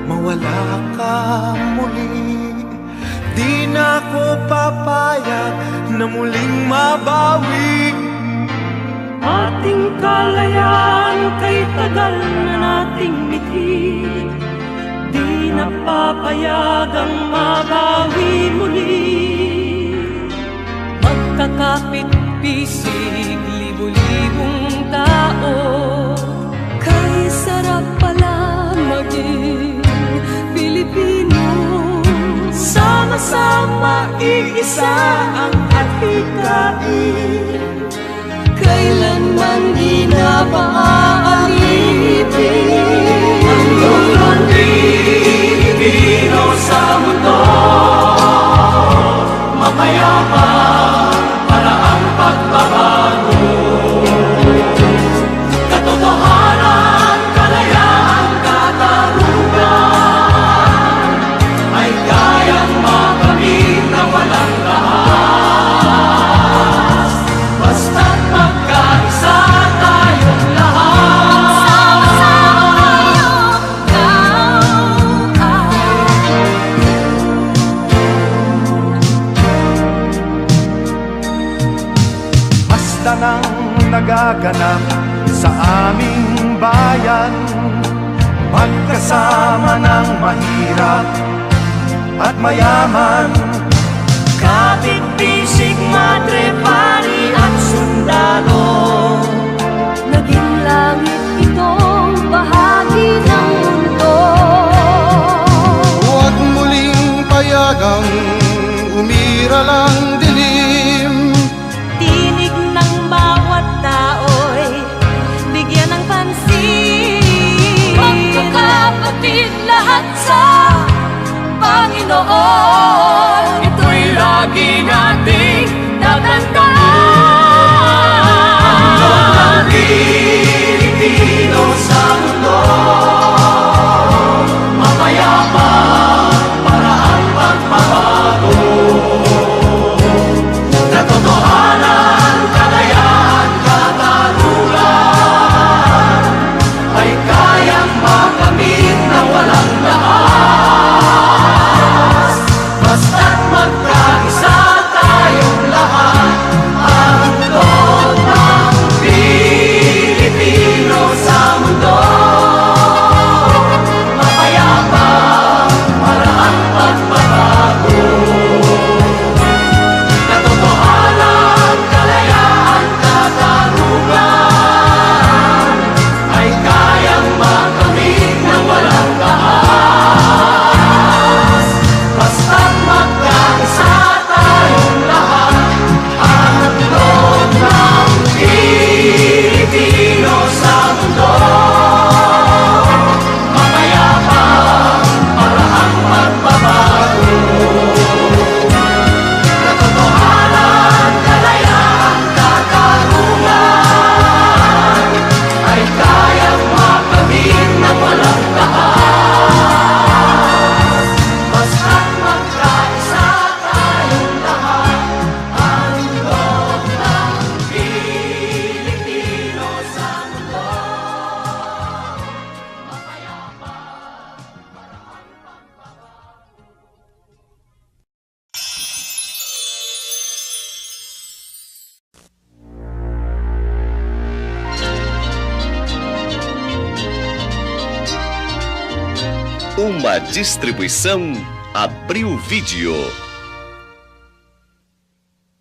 mawala ka muli. Di na ko papayag na muling mabawi ating kalayaan, kay tagal na nating mithi. Di na papayagang mabawi muli. Magkakapit-bisig, libu-libong tao, kay sarap pala maging Pilipino. Sama-sama, iisa ang adhikain, kailanman di na maaalipin. ang Pilipino sa mundo, mapayapa para ang pagbabago. Katotohanan, kalayaan, katarungan ay kayang makamit na walang lahat. Basta't magkaisa tayong lahat. Basta nang nagaganap sa aming bayan, magkasama ng mahirap at mayaman, kapit-bisig, madre, pari at sundalo. Naging langit itong bahagi ng mundo. Huwag muling payagang umiral ang dilim. Tinig ng bawat tao'y bigyan ng pansin. Magkakapatid lahat sa Panginoon. Ito'y lagi nating tatandaan. Ang Pilipino sa mundo, mapayapa para ang pagbabago. Katotohanan, kalayaan, katarungan ay kayang makamit na walang lakas. Basta't magkaisa tayong lahat, ang loob ng Pilipino sa mundo, mapayapa para ang pagbabago. Katotohanan, kalayaan, katarungan ay kayang makamit na walang lakas. Basta't magkaisa tayong lahat, ang loob ng Pilipino sa mundo, mapayapa para ang pagbabago. Katotohanan, kalayaan, katarungan ay kayang makamit na walang lakas. Basta't magkaisa tayong lahat, ang loob ng Pilipino sa mundo, mapayapa para ang Uma distribuição Abril Vídeo.